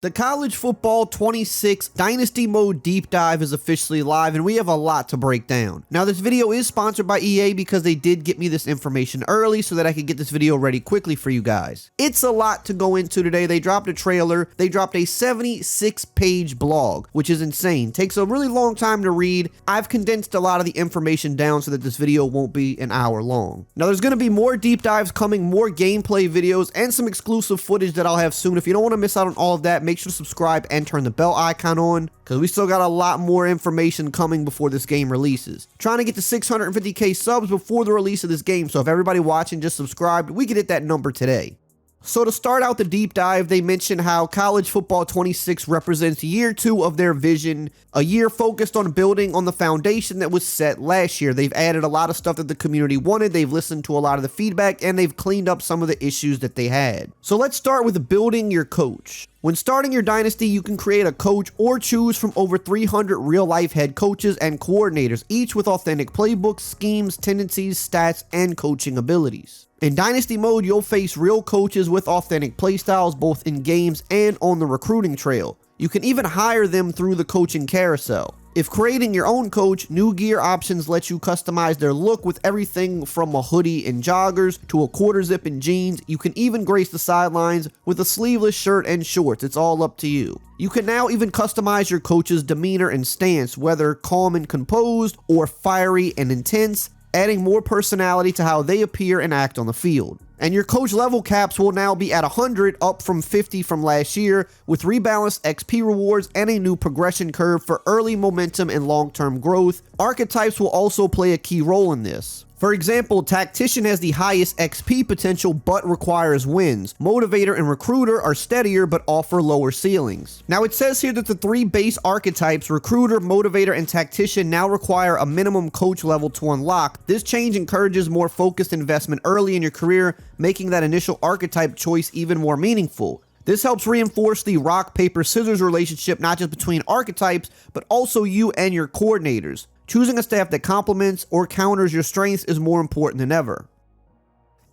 The College Football 26 Dynasty Mode Deep Dive is officially live, and we have a lot to break down. Now, this video is sponsored by EA because they did get me this information early so that I could get this video ready quickly for you guys. It's a lot to go into today. They dropped a trailer. They dropped a 76-page blog, which is insane. Takes a really long time to read. I've condensed a lot of the information down so that this video won't be an hour long. Now, there's going to be more deep dives coming, more gameplay videos, and some exclusive footage that I'll have soon. If you don't want to miss out on all of that, make sure to subscribe and turn the bell icon on, because we still got a lot more information coming before this game releases. Trying to get to 650k subs before the release of this game, so if everybody watching just subscribed, we could hit that number today. So to start out the deep dive, they mention how College Football 26 represents year 2 of their vision, a year focused on building on the foundation that was set last year. They've added a lot of stuff that the community wanted, they've listened to a lot of the feedback, and they've cleaned up some of the issues that they had. So let's start with building your coach. When starting your dynasty, you can create a coach or choose from over 300 real-life head coaches and coordinators, each with authentic playbooks, schemes, tendencies, stats, and coaching abilities. In Dynasty mode, you'll face real coaches with authentic playstyles both in games and on the recruiting trail. You can even hire them through the coaching carousel. If creating your own coach, New Gear Options lets you customize their look with everything from a hoodie and joggers to a quarter zip and jeans. You can even grace the sidelines with a sleeveless shirt and shorts. It's all up to you. You can now even customize your coach's demeanor and stance, whether calm and composed or fiery and intense, adding more personality to how they appear and act on the field. And your coach level caps will now be at 100, up from 50 from last year, with rebalanced XP rewards and a new progression curve for early momentum and long-term growth. Archetypes will also play a key role in this. For example, Tactician has the highest XP potential but requires wins. Motivator and Recruiter are steadier but offer lower ceilings. Now it says here that the 3 base archetypes, Recruiter, Motivator, and Tactician, now require a minimum coach level to unlock. This change encourages more focused investment early in your career, making that initial archetype choice even more meaningful. This helps reinforce the rock, paper, scissors relationship, not just between archetypes, but also you and your coordinators. Choosing a staff that complements or counters your strengths is more important than ever.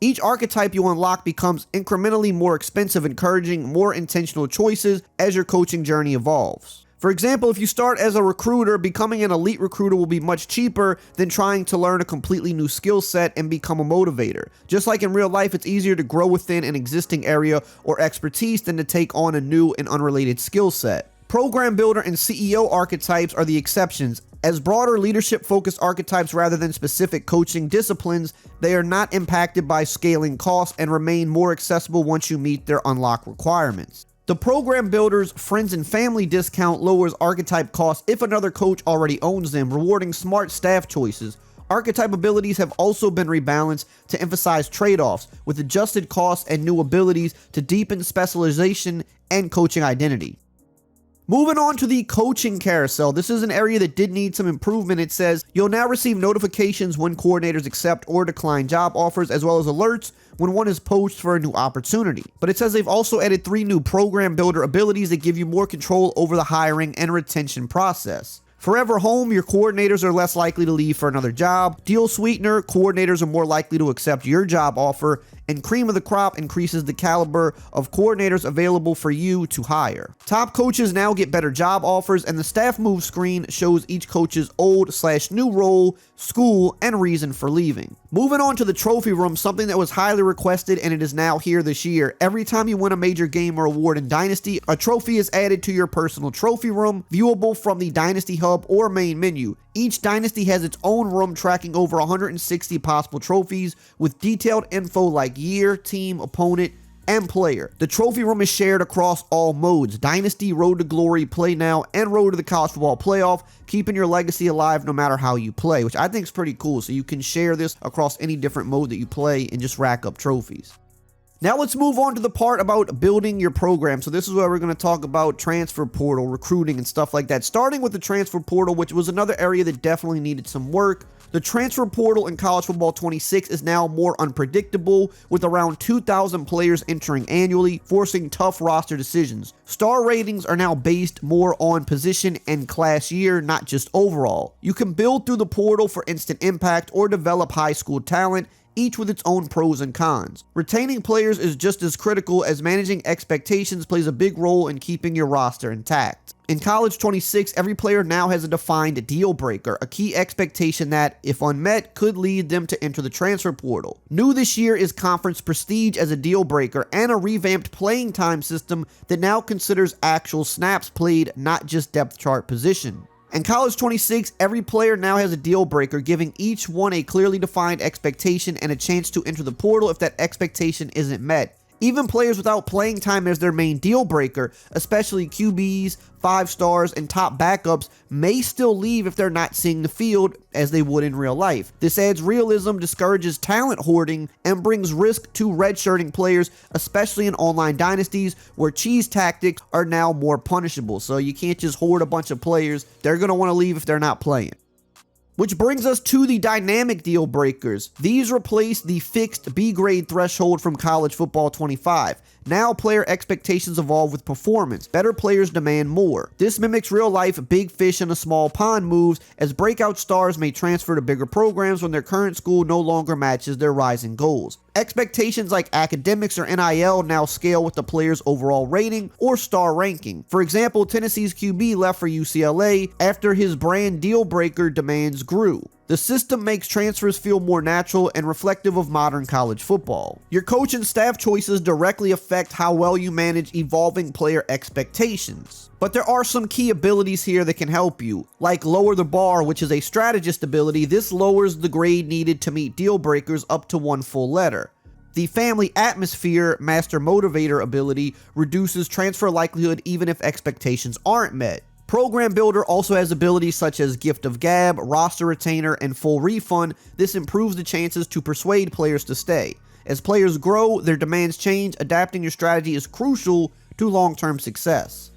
Each archetype you unlock becomes incrementally more expensive, encouraging more intentional choices as your coaching journey evolves. For example, if you start as a recruiter, becoming an elite recruiter will be much cheaper than trying to learn a completely new skill set and become a motivator. Just like in real life, it's easier to grow within an existing area or expertise than to take on a new and unrelated skill set. Program Builder and CEO archetypes are the exceptions. As broader leadership-focused archetypes rather than specific coaching disciplines, they are not impacted by scaling costs and remain more accessible once you meet their unlock requirements. The Program Builder's Friends and Family discount lowers archetype costs if another coach already owns them, rewarding smart staff choices. Archetype abilities have also been rebalanced to emphasize trade-offs, with adjusted costs and new abilities to deepen specialization and coaching identity. Moving on to the coaching carousel, this is an area that did need some improvement. It says you'll now receive notifications when coordinators accept or decline job offers, as well as alerts when one is poached for a new opportunity. But it says they've also added 3 new Program Builder abilities that give you more control over the hiring and retention process. Forever Home, your coordinators are less likely to leave for another job. Deal Sweetener, coordinators are more likely to accept your job offer. And Cream of the Crop increases the caliber of coordinators available for you to hire. Top coaches now get better job offers, and the staff move screen shows each coach's old/new role, school, and reason for leaving. Moving on to the trophy room, something that was highly requested and it is now here this year. Every time you win a major game or award in Dynasty, a trophy is added to your personal trophy room, viewable from the Dynasty Hub or main menu. Each dynasty has its own room tracking over 160 possible trophies with detailed info like year, team, opponent, and player. The trophy room is shared across all modes: Dynasty, Road to Glory, Play Now, and Road to the College Football Playoff, keeping your legacy alive no matter how you play, which I think is pretty cool. So you can share this across any different mode that you play and just rack up trophies. Now let's move on to the part about building your program. So this is where we're going to talk about transfer portal, recruiting, and stuff like that. Starting with the transfer portal, which was another area that definitely needed some work. The transfer portal in College Football 26 is now more unpredictable, with around 2,000 players entering annually, forcing tough roster decisions. Star ratings are now based more on position and class year, not just overall. You can build through the portal for instant impact or develop high school talent, each with its own pros and cons. Retaining players is just as critical as managing expectations plays a big role in keeping your roster intact. In College 26, every player now has a defined deal breaker, a key expectation that, if unmet, could lead them to enter the transfer portal. New this year is conference prestige as a deal breaker and a revamped playing time system that now considers actual snaps played, not just depth chart position. In College 26, every player now has a deal breaker, giving each one a clearly defined expectation and a chance to enter the portal if that expectation isn't met. Even players without playing time as their main deal breaker, especially QBs, 5-stars, and top backups, may still leave if they're not seeing the field as they would in real life. This adds realism, discourages talent hoarding, and brings risk to redshirting players, especially in online dynasties where cheese tactics are now more punishable. So you can't just hoard a bunch of players. They're going to want to leave if they're not playing. Which brings us to the dynamic deal breakers. These replace the fixed B grade threshold from College Football 25. Now player expectations evolve with performance. Better players demand more. This mimics real life big fish in a small pond moves, as breakout stars may transfer to bigger programs when their current school no longer matches their rising goals. Expectations like academics or NIL now scale with the player's overall rating or star ranking. For example, Tennessee's QB left for UCLA after his brand deal breaker demands grew. The system makes transfers feel more natural and reflective of modern college football. Your coach and staff choices directly affect how well you manage evolving player expectations. But there are some key abilities here that can help you, like lower the bar, which is a strategist ability. This lowers the grade needed to meet deal breakers up to 1 full letter. The family atmosphere master motivator ability reduces transfer likelihood even if expectations aren't met. Program Builder also has abilities such as Gift of Gab, Roster Retainer, and Full Refund. This improves the chances to persuade players to stay. As players grow, their demands change. Adapting your strategy is crucial to long-term success.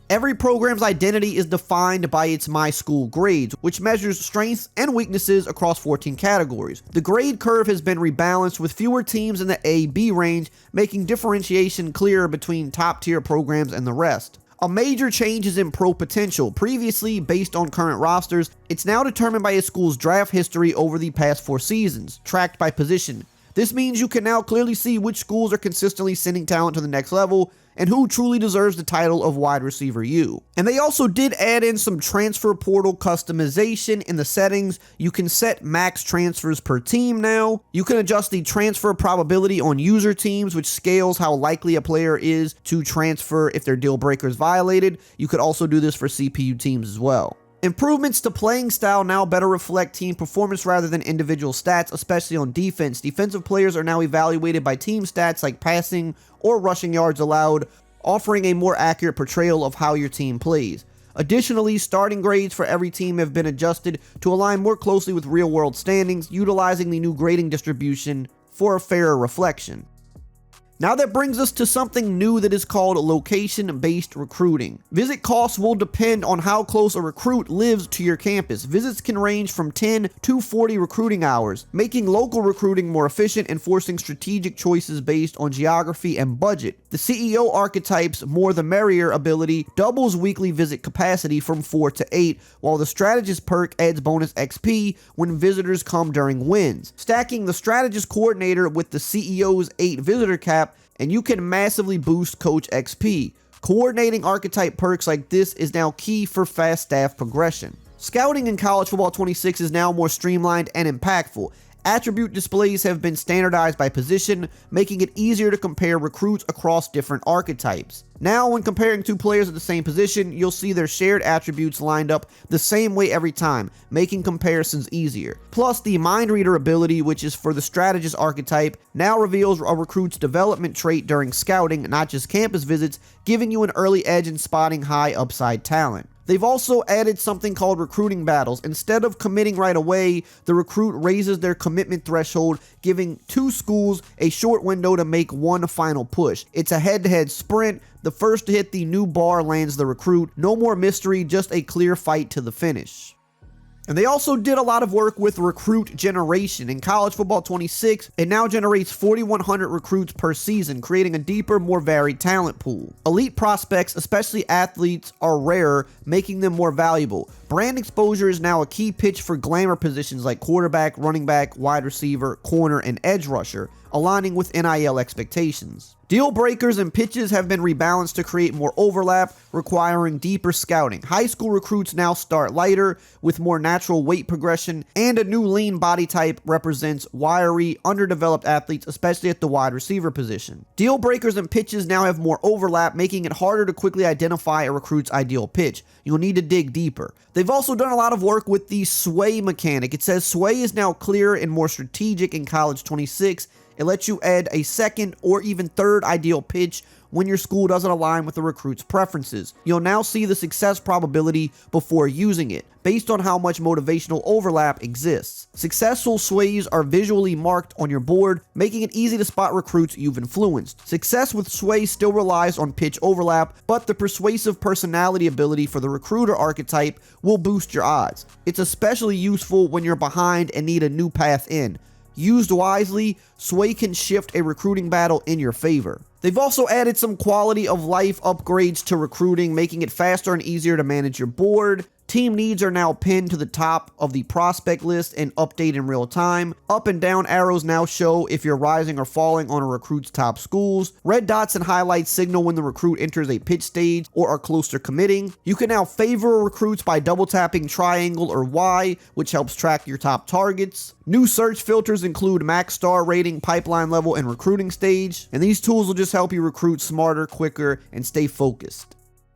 Every program's identity is defined by its My School grades, which measures strengths and weaknesses across 14 categories. The grade curve has been rebalanced with fewer teams in the A-B range, making differentiation clearer between top-tier programs and the rest. A major change is in pro potential. Previously based on current rosters, it's now determined by a school's draft history over the past 4 seasons, tracked by position. This means you can now clearly see which schools are consistently sending talent to the next level and who truly deserves the title of wide receiver U. And they also did add in some transfer portal customization in the settings. You can set max transfers per team now. You can adjust the transfer probability on user teams, which scales how likely a player is to transfer if their deal breaker is violated. You could also do this for CPU teams as well. Improvements to playing style now better reflect team performance rather than individual stats, especially on defense. Defensive players are now evaluated by team stats like passing or rushing yards allowed, offering a more accurate portrayal of how your team plays. Additionally, starting grades for every team have been adjusted to align more closely with real-world standings, utilizing the new grading distribution for a fairer reflection. Now that brings us to something new that is called location-based recruiting. Visit costs will depend on how close a recruit lives to your campus. Visits can range from 10 to 40 recruiting hours, making local recruiting more efficient and forcing strategic choices based on geography and budget. The CEO archetype's more the merrier ability doubles weekly visit capacity from 4 to 8, while the strategist perk adds bonus XP when visitors come during wins. Stacking the strategist coordinator with the CEO's 8 visitor cap, and you can massively boost coach XP. Coordinating archetype perks like this is now key for fast staff progression. Scouting in College Football 26 is now more streamlined and impactful. Attribute displays have been standardized by position, making it easier to compare recruits across different archetypes. Now, when comparing 2 players at the same position, you'll see their shared attributes lined up the same way every time, making comparisons easier. Plus, the Mind Reader ability, which is for the strategist archetype, now reveals a recruit's development trait during scouting, not just campus visits, giving you an early edge in spotting high upside talent. They've also added something called recruiting battles. Instead of committing right away, the recruit raises their commitment threshold, giving 2 schools a short window to make one final push. It's a head-to-head sprint. The first to hit the new bar lands the recruit. No more mystery, just a clear fight to the finish. And they also did a lot of work with recruit generation. In College Football 26, it now generates 4,100 recruits per season, creating a deeper, more varied talent pool. Elite prospects, especially athletes, are rarer, making them more valuable. Brand exposure is now a key pitch for glamour positions like quarterback, running back, wide receiver, corner, and edge rusher, aligning with NIL expectations. Deal breakers and pitches have been rebalanced to create more overlap, requiring deeper scouting. High school recruits now start lighter, with more natural weight progression, and a new lean body type represents wiry, underdeveloped athletes, especially at the wide receiver position. Deal breakers and pitches now have more overlap, making it harder to quickly identify a recruit's ideal pitch. You'll need to dig deeper. They've also done a lot of work with the sway mechanic. It says sway is now clearer and more strategic in College 26. It lets you add a second or even third ideal pitch when your school doesn't align with the recruit's preferences. You'll now see the success probability before using it, based on how much motivational overlap exists. Successful sways are visually marked on your board, making it easy to spot recruits you've influenced. Success with sways still relies on pitch overlap, but the persuasive personality ability for the recruiter archetype will boost your odds. It's especially useful when you're behind and need a new path in. Used wisely, sway can shift a recruiting battle in your favor. They've also added some quality of life upgrades to recruiting, making it faster and easier to manage your board. Team needs are now pinned to the top of the prospect list and update in real time. Up and down arrows now show if you're rising or falling on a recruit's top schools. Red dots and highlights signal when the recruit enters a pitch stage or are close to committing. You can now favor recruits by double tapping triangle or Y, which helps track your top targets. New search filters include max star rating, pipeline level, and recruiting stage. And these tools will just help you recruit smarter, quicker, and stay focused.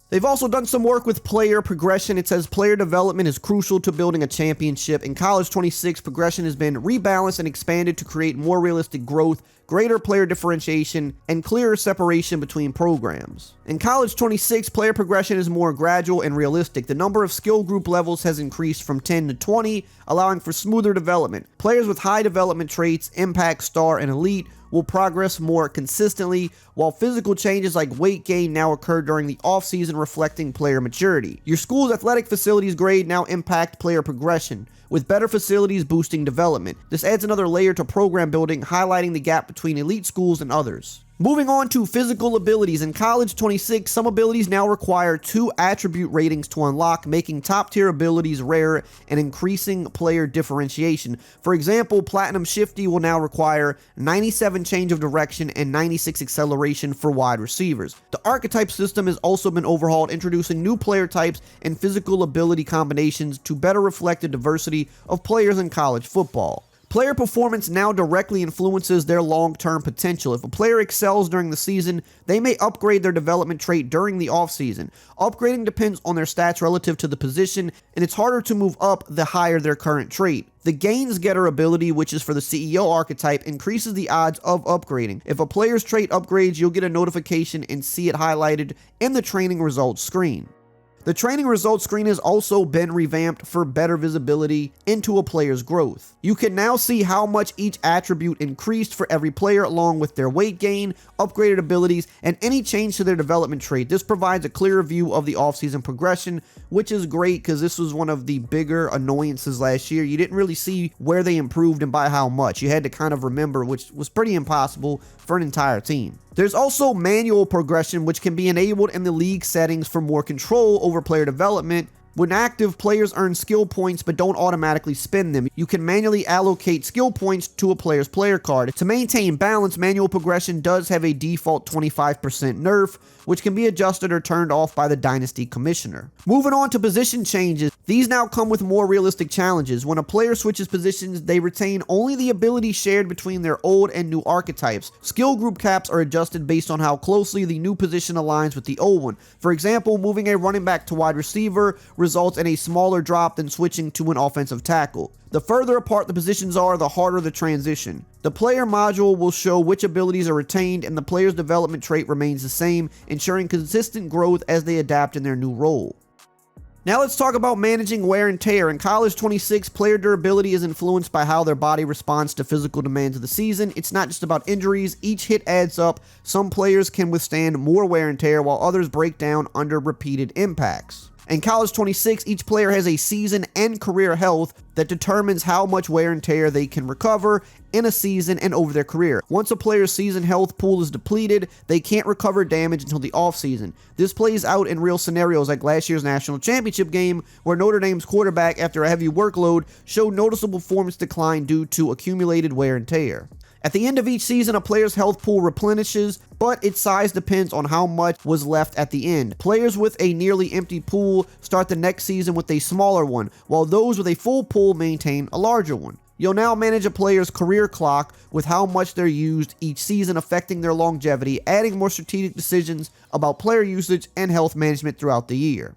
They've also done some work with player progression. It says player development is crucial to building a championship. In College 26, progression has been rebalanced and expanded to create more realistic growth, greater player differentiation, and clearer separation between programs. In College 26, player progression is more gradual and realistic. The number of skill group levels has increased from 10 to 20, allowing for smoother development. Players with high development traits, impact, star, and elite will progress more consistently, while physical changes like weight gain now occur during the offseason, reflecting player maturity. Your school's athletic facilities grade now impact player progression, with better facilities boosting development. This adds another layer to program building, highlighting the gap between elite schools and others. Moving on to physical abilities. In College 26, some abilities now require 2 attribute ratings to unlock, making top-tier abilities rare and increasing player differentiation. For example, Platinum Shifty will now require 97 change of direction and 96 acceleration for wide receivers. The archetype system has also been overhauled, introducing new player types and physical ability combinations to better reflect the diversity of players in college football. Player performance now directly influences their long-term potential. If a player excels during the season, they may upgrade their development trait during the offseason. Upgrading depends on their stats relative to the position, and it's harder to move up the higher their current trait. The Gains Getter ability, which is for the CEO archetype, increases the odds of upgrading. If a player's trait upgrades, you'll get a notification and see it highlighted in the training results screen. The training results screen has also been revamped for better visibility into a player's growth. You can now see how much each attribute increased for every player, along with their weight gain, upgraded abilities, and any change to their development trait. This provides a clearer view of the offseason progression, which is great because this was one of the bigger annoyances last year. You didn't really see where they improved and by how much. You had to kind of remember, which was pretty impossible for an entire team. There's also manual progression, which can be enabled in the league settings for more control over player development. When active, players earn skill points but don't automatically spend them. You can manually allocate skill points to a player's player card. To maintain balance, manual progression does have a default 25% nerf, which can be adjusted or turned off by the Dynasty commissioner. Moving on to position changes, these now come with more realistic challenges. When a player switches positions, they retain only the ability shared between their old and new archetypes. Skill group caps are adjusted based on how closely the new position aligns with the old one. For example, moving a running back to wide receiver results in a smaller drop than switching to an offensive tackle. The further apart the positions are, the harder the transition. The player module will show which abilities are retained, and the player's development trait remains the same, ensuring consistent growth as they adapt in their new role. Now let's talk about managing wear and tear. In College 26, player durability is influenced by how their body responds to physical demands of the season. It's not just about injuries. Each hit adds up. Some players can withstand more wear and tear, while others break down under repeated impacts. In College 26, each player has a season and career health that determines how much wear and tear they can recover in a season and over their career. Once a player's season health pool is depleted, they can't recover damage until the offseason. This plays out in real scenarios like last year's national championship game, where Notre Dame's quarterback, after a heavy workload, showed noticeable performance decline due to accumulated wear and tear. At the end of each season, a player's health pool replenishes, but its size depends on how much was left at the end. Players with a nearly empty pool start the next season with a smaller one, while those with a full pool maintain a larger one. You'll now manage a player's career clock with how much they're used each season, affecting their longevity, adding more strategic decisions about player usage and health management throughout the year.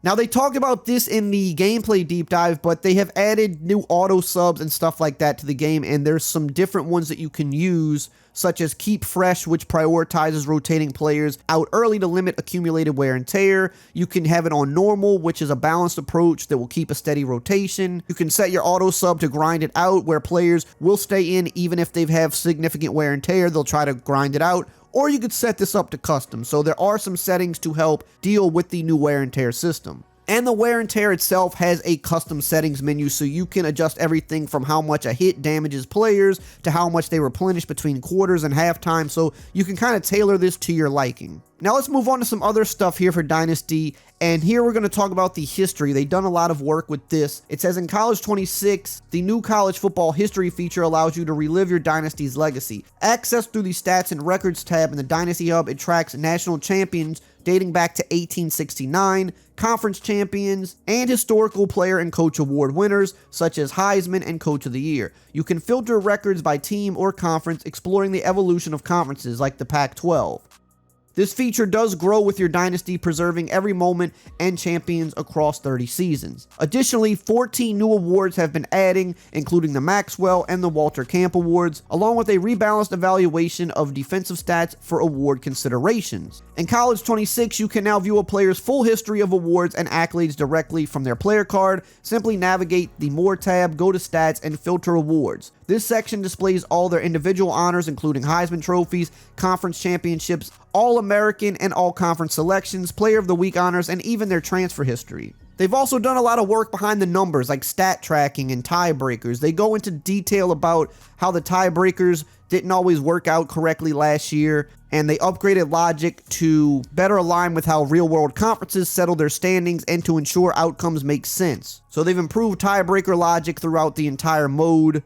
Now, they talked about this in the gameplay deep dive, but they have added new auto subs and stuff like that to the game, and there's some different ones that you can use, such as Keep Fresh, which prioritizes rotating players out early to limit accumulated wear and tear. You can have it on normal, which is a balanced approach that will keep a steady rotation. You can set your auto sub to grind it out, where players will stay in even if they have significant wear and tear. They'll try to grind it out. Or you could set this up to custom, so there are some settings to help deal with the new wear and tear system. And the wear and tear itself has a custom settings menu, so you can adjust everything from how much a hit damages players to how much they replenish between quarters and halftime, so you can kind of tailor this to your liking. Now let's move on to some other stuff here for Dynasty, and here we're going to talk about the history. They've done a lot of work with this. It says in College 26, the new college football history feature allows you to relive your Dynasty's legacy. Accessed through the Stats and Records tab in the Dynasty Hub, it tracks national champions dating back to 1869, conference champions, and historical player and coach award winners, such as Heisman and Coach of the Year. You can filter records by team or conference, exploring the evolution of conferences like the Pac-12. This feature does grow with your Dynasty, preserving every moment and champions across 30 seasons. Additionally, 14 new awards have been adding, including the Maxwell and the Walter Camp Awards, along with a rebalanced evaluation of defensive stats for award considerations. In College 26, you can now view a player's full history of awards and accolades directly from their player card. Simply navigate the More tab, go to Stats, and filter awards. This section displays all their individual honors, including Heisman trophies, conference championships, All-American and All-Conference selections, Player of the Week honors, and even their transfer history. They've also done a lot of work behind the numbers, like stat tracking and tiebreakers. They go into detail about how the tiebreakers didn't always work out correctly last year, and they upgraded logic to better align with how real-world conferences settle their standings and to ensure outcomes make sense. So they've improved tiebreaker logic throughout the entire mode.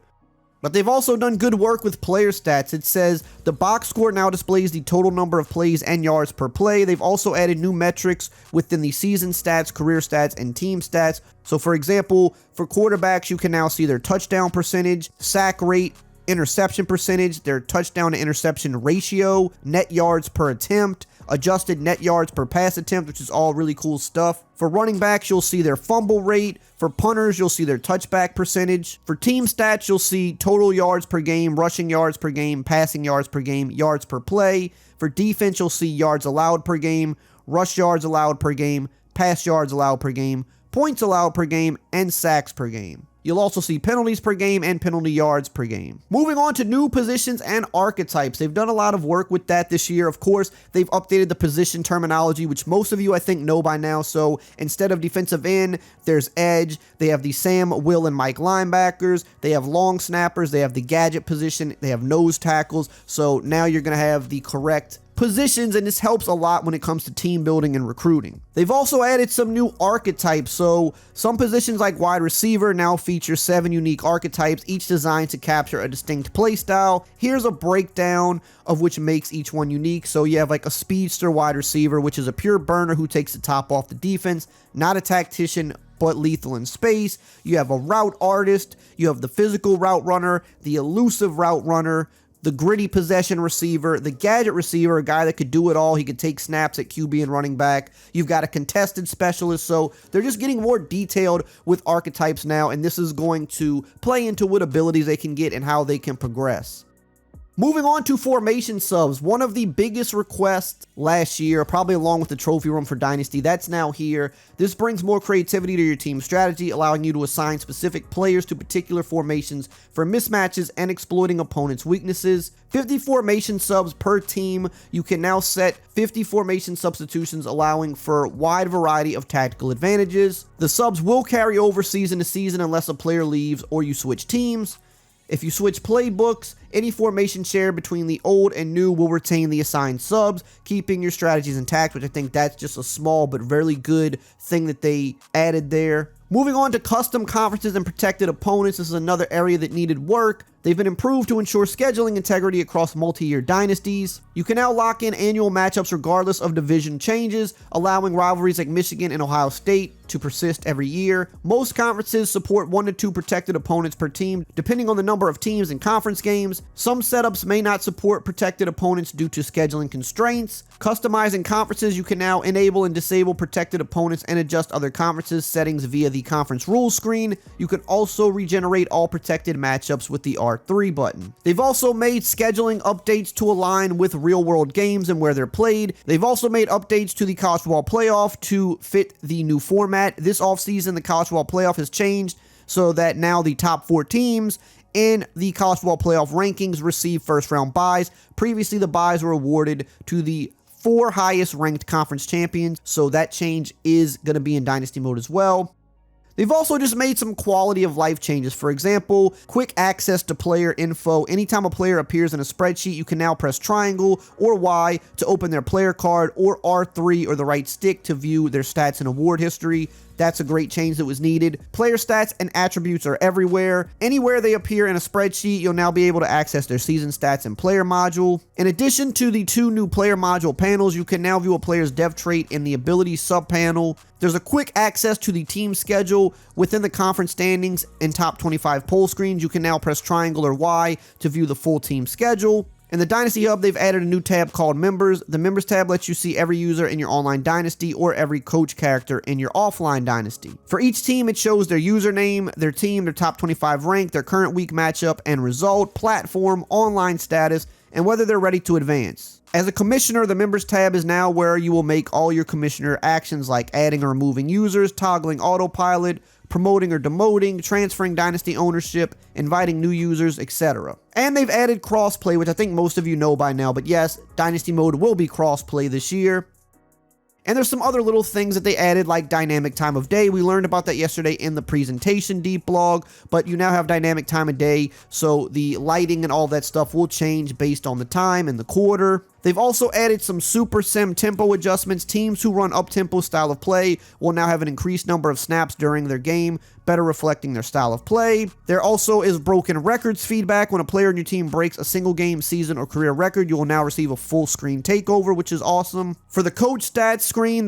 But they've also done good work with player stats. It says the box score now displays the total number of plays and yards per play. They've also added new metrics within the season stats, career stats, and team stats. So for example, for quarterbacks, you can now see their touchdown percentage, sack rate, interception percentage, their touchdown to interception ratio, net yards per attempt, adjusted net yards per pass attempt, which is all really cool stuff. For running backs, you'll see their fumble rate. For punters, you'll see their touchback percentage. For team stats, you'll see total yards per game, rushing yards per game, passing yards per game, yards per play. For defense, you'll see yards allowed per game, rush yards allowed per game, pass yards allowed per game, points allowed per game, and sacks per game. You'll also see penalties per game and penalty yards per game. Moving on to new positions and archetypes. They've done a lot of work with that this year. Of course, they've updated the position terminology, which most of you I think know by now. So instead of defensive end, there's edge. They have the Sam, Will, and Mike linebackers. They have long snappers. They have the gadget position. They have nose tackles. So now you're going to have the correct positions, and this helps a lot when it comes to team building and recruiting. They've also added some new archetypes, so some positions like wide receiver now feature 7 unique archetypes, each designed to capture a distinct play style. Here's a breakdown of which makes each one unique. So you have like a speedster wide receiver, which is a pure burner who takes the top off the defense, not a tactician, but lethal in space. You have a route artist, you have the physical route runner, the elusive route runner, the gritty possession receiver, the gadget receiver, a guy that could do it all. He could take snaps at QB and running back. You've got a contested specialist. So they're just getting more detailed with archetypes now, and this is going to play into what abilities they can get and how they can progress. Moving on to formation subs, one of the biggest requests last year, probably along with the trophy room for Dynasty, that's now here. This brings more creativity to your team strategy, allowing you to assign specific players to particular formations for mismatches and exploiting opponents' weaknesses. 50 formation subs per team. You can now set 50 formation substitutions, allowing for a wide variety of tactical advantages. The subs will carry over season to season unless a player leaves or you switch teams. If you switch playbooks, any formation shared between the old and new will retain the assigned subs, keeping your strategies intact, which I think that's just a small but very good thing that they added there. Moving on to custom conferences and protected opponents, this is another area that needed work. They've been improved to ensure scheduling integrity across multi-year dynasties. You can now lock in annual matchups regardless of division changes, allowing rivalries like Michigan and Ohio State to persist every year. Most conferences support 1 to 2 protected opponents per team, depending on the number of teams in conference games. Some setups may not support protected opponents due to scheduling constraints. Customizing conferences, you can now enable and disable protected opponents and adjust other conferences settings via the conference rules screen. You can also regenerate all protected matchups with the R3 button. They've also made scheduling updates to align with real-world games and where they're played. They've also made updates to the college football playoff to fit the new format. This offseason, the college football playoff has changed so that now the top 4 teams in the college football playoff rankings receive first-round buys. Previously, the buys were awarded to the 4 highest ranked conference champions, so that change is going to be in Dynasty mode as well. They've also just made some quality of life changes. For example, quick access to player info. Anytime a player appears in a spreadsheet, you can now press triangle or Y to open their player card, or R3 or the right stick to view their stats and award history. That's a great change that was needed. Player stats and attributes are everywhere. Anywhere they appear in a spreadsheet, you'll now be able to access their season stats and player module. In addition to the 2 new player module panels, you can now view a player's dev trait in the ability sub-panel. There's a quick access to the team schedule within the conference standings and top 25 poll screens. You can now press triangle or Y to view the full team schedule. In the Dynasty Hub, they've added a new tab called Members. The Members tab lets you see every user in your online dynasty or every coach character in your offline dynasty. For each team, it shows their username, their team, their top 25 rank, their current week matchup and result, platform, online status, and whether they're ready to advance. As a commissioner, the Members tab is now where you will make all your commissioner actions like adding or removing users, toggling autopilot, promoting or demoting, transferring dynasty ownership, inviting new users, etc. And they've added crossplay, which I think most of you know by now, but yes, Dynasty mode will be crossplay this year. And there's some other little things that they added, like dynamic time of day. We learned about that yesterday in the presentation deep blog, but you now have dynamic time of day, so the lighting and all that stuff will change based on the time and the quarter. They've also added some Super Sim tempo adjustments. Teams who run up-tempo style of play will now have an increased number of snaps during their game, better reflecting their style of play. There also is broken records feedback. When a player in your team breaks a single game, season, or career record, you will now receive a full screen takeover, which is awesome. For the coach stats screen,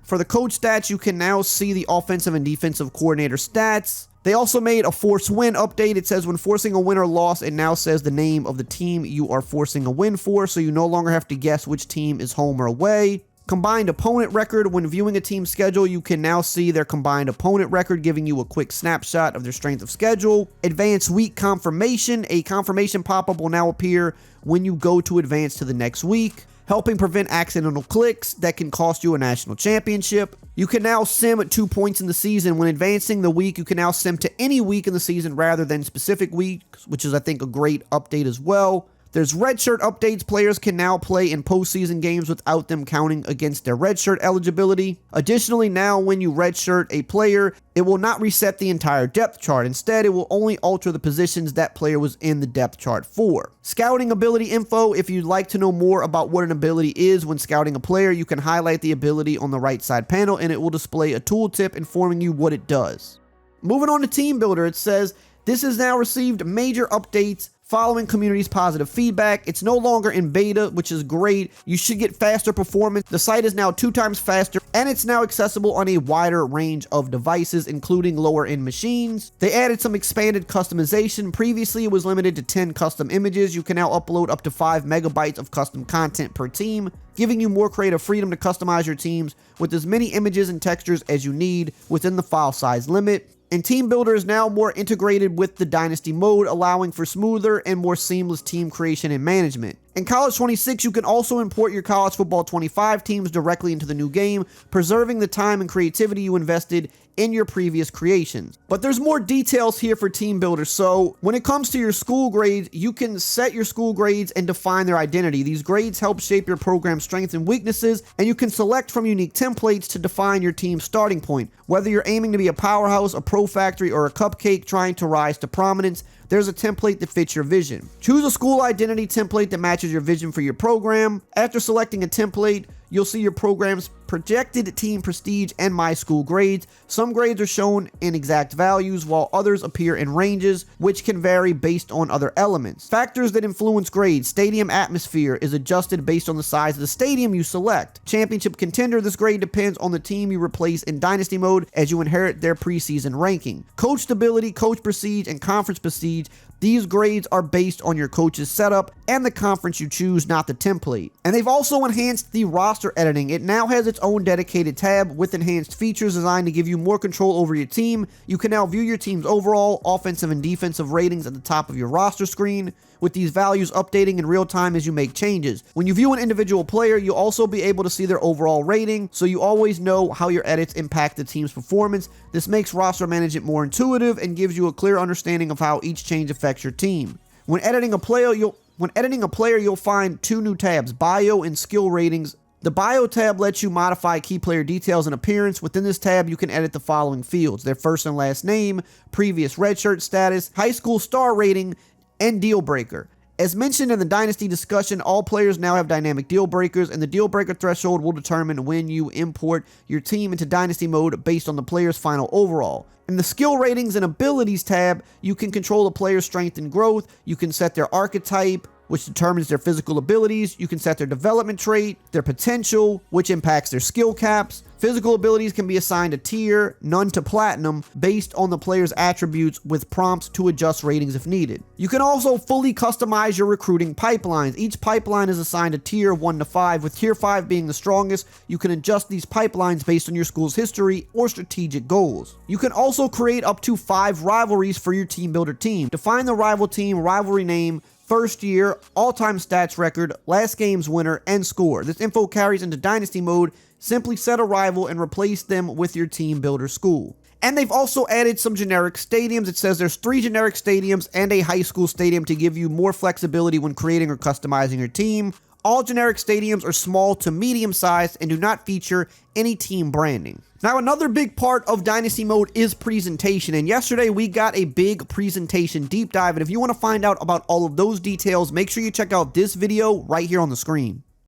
for the coach stats, you can now see the offensive and defensive coordinator stats. They also made a force win update. It says when forcing a win or loss, it now says the name of the team you are forcing a win for, so you no longer have to guess which team is home or away. Combined opponent record. When viewing a team's schedule, you can now see their combined opponent record, giving you a quick snapshot of their strength of schedule. Advanced week confirmation. A confirmation pop-up will now appear when you go to advance to the next week, helping prevent accidental clicks that can cost you a national championship. You can now sim at 2 points in the season. When advancing the week, you can now sim to any week in the season rather than specific weeks, which is, I think, a great update as well. There's redshirt updates. Players can now play in postseason games without them counting against their redshirt eligibility. Additionally, now when you redshirt a player, it will not reset the entire depth chart. Instead, it will only alter the positions that player was in the depth chart for. Scouting ability info. If you'd like to know more about what an ability is when scouting a player, you can highlight the ability on the right side panel and it will display a tooltip informing you what it does. Moving on to Team Builder, it says, this has now received major updates following community's positive feedback. It's no longer in beta, which is great. You should get faster performance. The site is now 2 times faster, and it's now accessible on a wider range of devices, including lower-end machines. They added some expanded customization. Previously, it was limited to 10 custom images. You can now upload up to 5 megabytes of custom content per team, giving you more creative freedom to customize your teams with as many images and textures as you need within the file size limit. And Team Builder is now more integrated with the Dynasty mode, allowing for smoother and more seamless team creation and management. In College 26, you can also import your College Football 25 teams directly into the new game, preserving the time and creativity you invested in your previous creations. But there's more details here for Team Builder. So when it comes to your school grades, you can set your school grades and define their identity. These grades help shape your program's strengths and weaknesses, and you can select from unique templates to define your team's starting point. Whether you're aiming to be a powerhouse, a pro factory, or a cupcake trying to rise to prominence, there's a template that fits your vision. Choose a school identity template that matches your vision for your program. After selecting a template, you'll see your program's projected team prestige and my school grades. Some grades are shown in exact values, while others appear in ranges, which can vary based on other elements. Factors that influence grades. Stadium atmosphere is adjusted based on the size of the stadium you select. Championship contender, this grade depends on the team you replace in Dynasty mode as you inherit their preseason ranking. Coach stability, coach prestige, and conference prestige. These grades are based on your coach's setup and the conference you choose, not the template. And they've also enhanced the roster editing. It now has its own dedicated tab with enhanced features designed to give you more control over your team. You can now view your team's overall offensive and defensive ratings at the top of your roster screen, with these values updating in real time as you make changes. When you view an individual player, you'll also be able to see their overall rating, so you always know how your edits impact the team's performance. This makes roster management more intuitive and gives you a clear understanding of how each change affects your team. When editing a player, you'll find two new tabs, Bio and Skill Ratings. The Bio tab lets you modify key player details and appearance. Within this tab, you can edit the following fields: their first and last name, previous redshirt status, high school star rating, and deal breaker. As mentioned in the Dynasty discussion, all players now have dynamic deal breakers, and the deal breaker threshold will determine when you import your team into Dynasty mode based on the player's final overall. In the Skill Ratings and Abilities tab, you can control the player's strength and growth. You can set their archetype, which determines their physical abilities. You can set their development trait, their potential, which impacts their skill caps. Physical abilities can be assigned a tier, none to platinum, based on the player's attributes, with prompts to adjust ratings if needed. You can also fully customize your recruiting pipelines. Each pipeline is assigned a tier 1 to 5, with tier 5 being the strongest. You can adjust these pipelines based on your school's history or strategic goals. You can also create up to 5 rivalries for your team builder team. Define the rival team, rivalry name, first year, all-time stats record, last game's winner, and score. This info carries into Dynasty mode. Simply set a rival and replace them with your team builder school. And they've also added some generic stadiums. It says there's 3 generic stadiums and a high school stadium to give you more flexibility when creating or customizing your team. All generic stadiums are small to medium sized and do not feature any team branding. Now, another big part of Dynasty mode is presentation, and yesterday we got a big presentation deep dive, and if you want to find out about all of those details, make sure you check out this video right here on the screen.